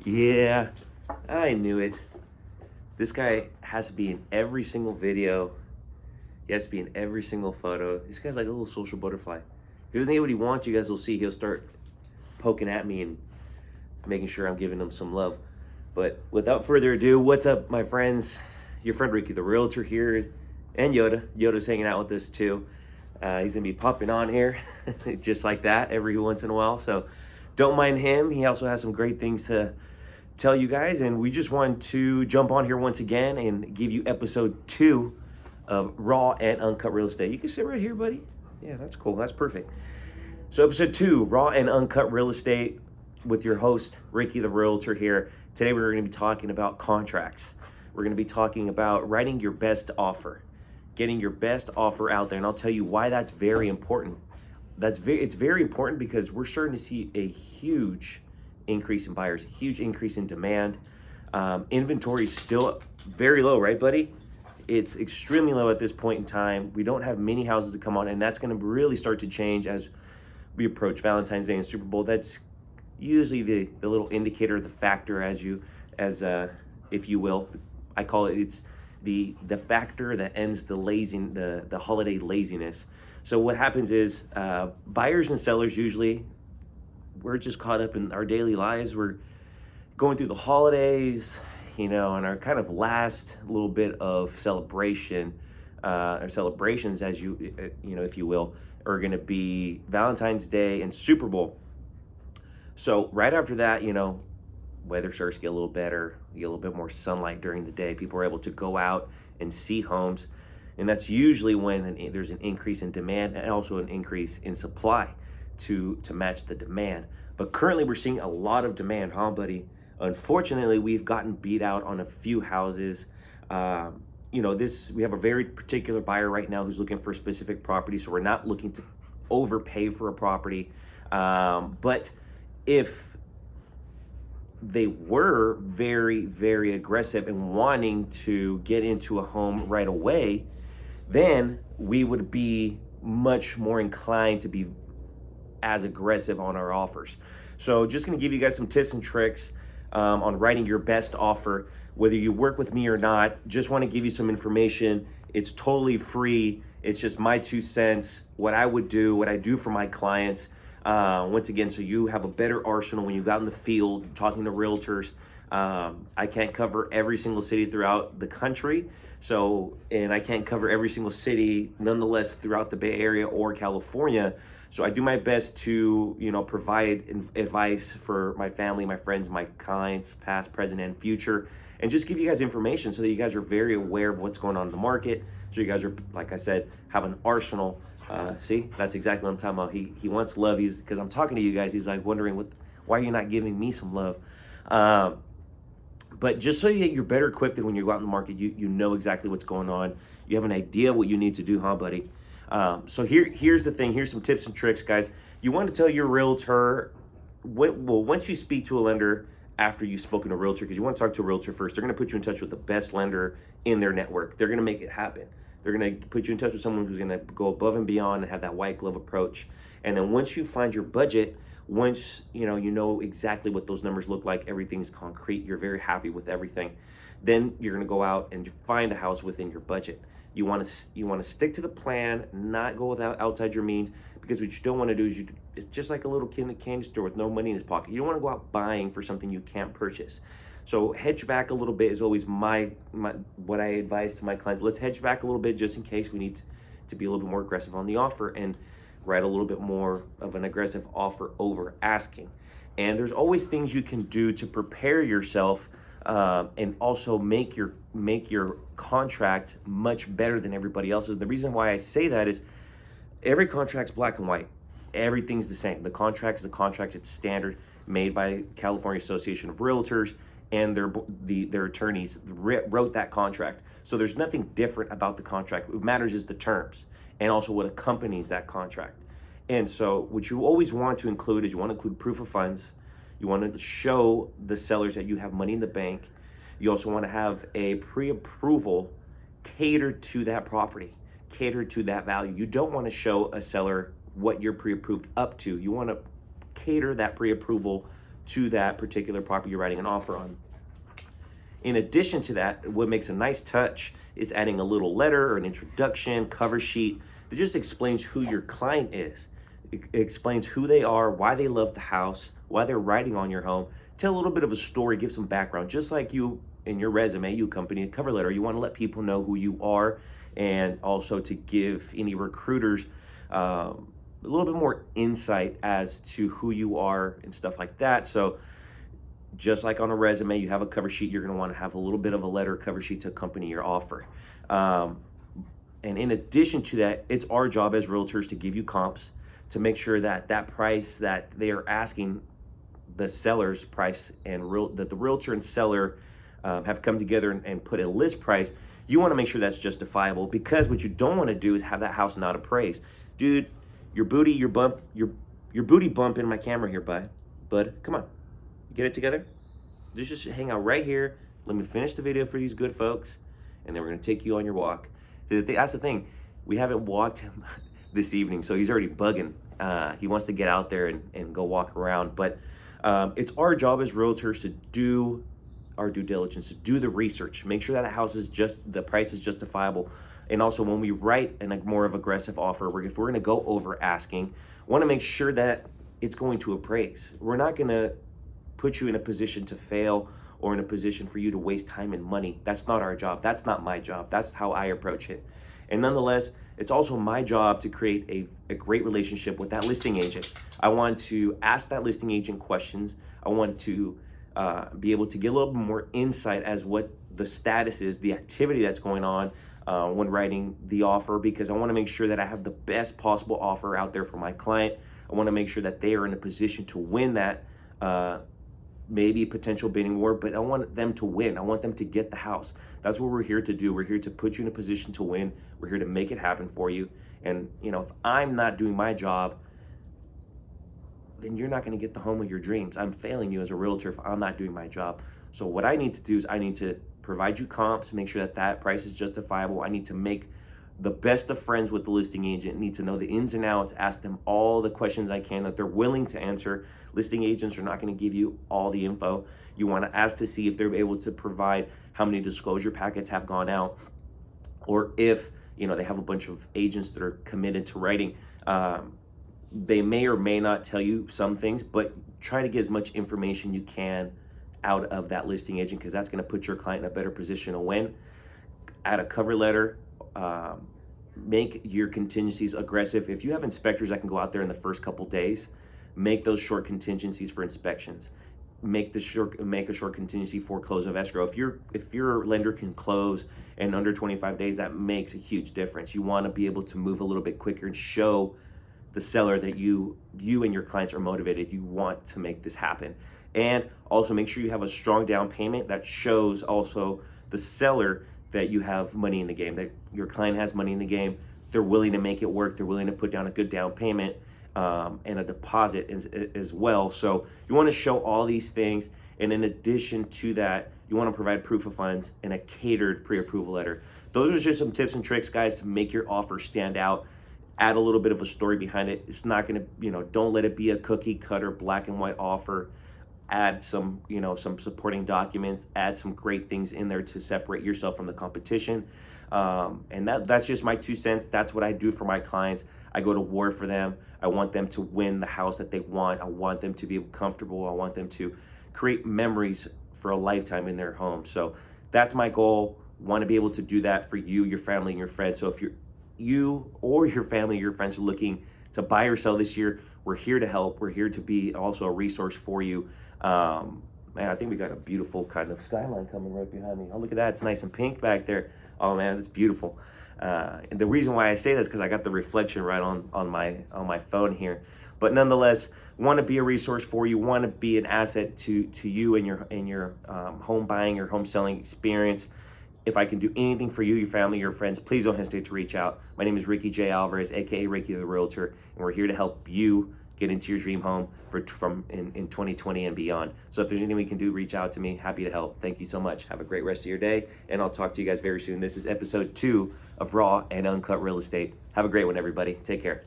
Yeah, I knew it. This guy has to be in every single video. He has to be in every single photo. This guy's like a little social butterfly. If he doesn't get what he wants, you guys will see he'll start poking at me and making sure I'm giving him some love. But without further ado, what's up, my friends? Your friend Ricky, the realtor here, and Yoda. Yoda's hanging out with us too. He's gonna be popping on here just like that every once in a while. So don't mind him. He also has some great things to tell you guys, and we just want to jump on here once again and give you episode 2 of Raw and Uncut Real Estate. You can sit right here, buddy. Yeah, that's cool. That's perfect. So episode 2, Raw and Uncut Real Estate, with your host, Ricky the Realtor here. Today we're going to be talking about contracts. We're going to be talking about writing your best offer, getting your best offer out there, and I'll tell you why that's very important. It's very important because we're starting to see a huge increase in buyers, a huge increase in demand. Inventory is still very low, right, buddy? It's extremely low at this point in time. We don't have many houses to come on, and that's going to really start to change as we approach Valentine's Day and Super Bowl. That's usually the little indicator, the factor, as if you will. I call it's the factor that ends the holiday laziness. So what happens is buyers and sellers usually, we're just caught up in our daily lives. We're going through the holidays, and our kind of last little bit of celebration, or celebrations, as if you will, are going to be Valentine's Day and Super Bowl. So right after that, weather starts to get a little better. You get a little bit more sunlight during the day. People are able to go out and see homes. And that's usually when there's an increase in demand and also an increase in supply to match the demand. But currently we're seeing a lot of demand, huh, buddy? Unfortunately, we've gotten beat out on a few houses. We have a very particular buyer right now who's looking for a specific property, so we're not looking to overpay for a property. But if they were very, very aggressive and wanting to get into a home right away, then we would be much more inclined to be as aggressive on our offers. So just gonna give you guys some tips and tricks on writing your best offer. Whether you work with me or not, just wanna give you some information. It's totally free. It's just my 2 cents, what I would do, what I do for my clients. Once again, so you have a better arsenal when you go out in the field talking to realtors. I can't cover every single city throughout the country, and I can't cover every single city nonetheless throughout the Bay Area or California. So I do my best to, provide advice for my family, my friends, my clients, past, present, and future, and just give you guys information so that you guys are very aware of what's going on in the market. So you guys are, like I said, have an arsenal. See, that's exactly what I'm talking about. He wants love. Because I'm talking to you guys, he's like wondering why are you not giving me some love? But just so you're better equipped when you go out in the market, you know exactly what's going on. You have an idea what you need to do, huh, buddy? So here's the thing. Here's some tips and tricks, guys. You want to tell your realtor, once you speak to a lender after you've spoken to a realtor, because you want to talk to a realtor first, they're going to put you in touch with the best lender in their network. They're going to make it happen. They're going to put you in touch with someone who's going to go above and beyond and have that white glove approach. And then once you find your budget, once you know exactly what those numbers look like, everything's concrete, you're very happy with everything, then you're going to go out and find a house within your budget. You want to stick to the plan, not go outside your means, because what you don't want to do is it's just like a little kid in a candy store with no money in his pocket. You don't want to go out buying for something you can't purchase. So hedge back a little bit is always what I advise to my clients. Let's hedge back a little bit just in case we need to be a little bit more aggressive on the offer and write a little bit more of an aggressive offer over asking. And there's always things you can do to prepare yourself and also make your contract much better than everybody else's. The reason why I say that is every contract's black and white. Everything's the same. The contract is the contract. It's standard, made by California Association of Realtors, and their attorneys wrote that contract. So there's nothing different about the contract. What matters is the terms and also what accompanies that contract. And so what you always want to include is you want to include proof of funds. You want to show the sellers that you have money in the bank. You also want to have a pre-approval catered to that property, catered to that value. You don't want to show a seller what you're pre-approved up to. You want to cater that pre-approval to that particular property you're writing an offer on. In addition to that, what makes a nice touch is adding a little letter or an introduction, cover sheet that just explains who your client is. It explains who they are, why they love the house, why they're writing on your home. Tell a little bit of a story, give some background. Just like you in your resume, you accompany a cover letter. You want to let people know who you are, and also to give any recruiters a little bit more insight as to who you are and stuff like that. So just like on a resume, you have a cover sheet, you're going to want to have a little bit of a letter cover sheet to accompany your offer. And in addition to that, it's our job as realtors to give you comps, to make sure that that price that they are asking, the seller's price, and that the realtor and seller have come together and put a list price. You want to make sure that's justifiable, because what you don't want to do is have that house not appraised. Dude, your booty bump in my camera here, bud. Come on. Get it together? Just hang out right here. Let me finish the video for these good folks, and then we're gonna take you on your walk. That's the thing. We haven't walked him this evening, so he's already bugging. He wants to get out there and go walk around. But it's our job as realtors to do our due diligence, to do the research, make sure that the house is the price is justifiable. And also, when we write a more of aggressive offer, if we're gonna go over asking, want to make sure that it's going to appraise. We're not gonna put you in a position to fail or in a position for you to waste time and money. That's not our job. That's not my job. That's how I approach it. And nonetheless, it's also my job to create a great relationship with that listing agent. I want to ask that listing agent questions. I want to be able to get a little bit more insight as what the status is, the activity that's going on when writing the offer, because I want to make sure that I have the best possible offer out there for my client. I want to make sure that they are in a position to win that maybe potential bidding war, but I want them to win. I want them to get the house. That's what we're here to do. We're here to put you in a position to win. We're here to make it happen for you. And if I'm not doing my job, then you're not going to get the home of your dreams. I'm failing you as a realtor if I'm not doing my job. So what I need to do is I need to provide you comps, make sure that price is justifiable. I need to make the best of friends with the listing agent, need to know the ins and outs, ask them all the questions I can that they're willing to answer. Listing agents are not going to give you all the info. You want to ask to see if they're able to provide how many disclosure packets have gone out, or if they have a bunch of agents that are committed to writing. They may or may not tell you some things, but try to get as much information you can out of that listing agent, because that's going to put your client in a better position to win. Add a cover letter. Make your contingencies aggressive. If you have inspectors that can go out there in the first couple days, make those short contingencies for inspections. Make a short contingency for close of escrow. If your lender can close in under 25 days, that makes a huge difference. You want to be able to move a little bit quicker and show the seller that you and your clients are motivated. You want to make this happen. And also make sure you have a strong down payment that shows also the seller that you have money in the game, that your client has money in the game. They're willing to make it work. They're willing to put down a good down payment and a deposit as well. So you want to show all these things. And in addition to that, you want to provide proof of funds and a catered pre-approval letter. Those are just some tips and tricks, guys, to make your offer stand out. Add a little bit of a story behind it. It's not going to, don't let it be a cookie cutter black and white offer. Add some supporting documents, add some great things in there to separate yourself from the competition. And that's just my 2 cents. That's what I do for my clients. I go to war for them. I want them to win the house that they want. I want them to be comfortable. I want them to create memories for a lifetime in their home. So that's my goal. Want to be able to do that for you, your family, and your friends. So if you or your family, your friends are looking to buy or sell this year, we're here to help. We're here to be also a resource for you. Man, I think we got a beautiful kind of skyline coming right behind me. Oh, look at that. It's nice and pink back there. Oh man, it's beautiful. And the reason why I say this is because I got the reflection right on my phone here. But nonetheless, want to be a resource for you, want to be an asset to you and your home buying, your home selling experience. If I can do anything for you, your family, your friends, please don't hesitate to reach out. My name is Ricky J. Alvarez, aka Ricky the Realtor, and we're here to help you get into your dream home in 2020 and beyond. So if there's anything we can do, reach out to me. Happy to help. Thank you so much. Have a great rest of your day, and I'll talk to you guys very soon. This is episode 2 of Raw and Uncut Real Estate. Have a great one, everybody. Take care.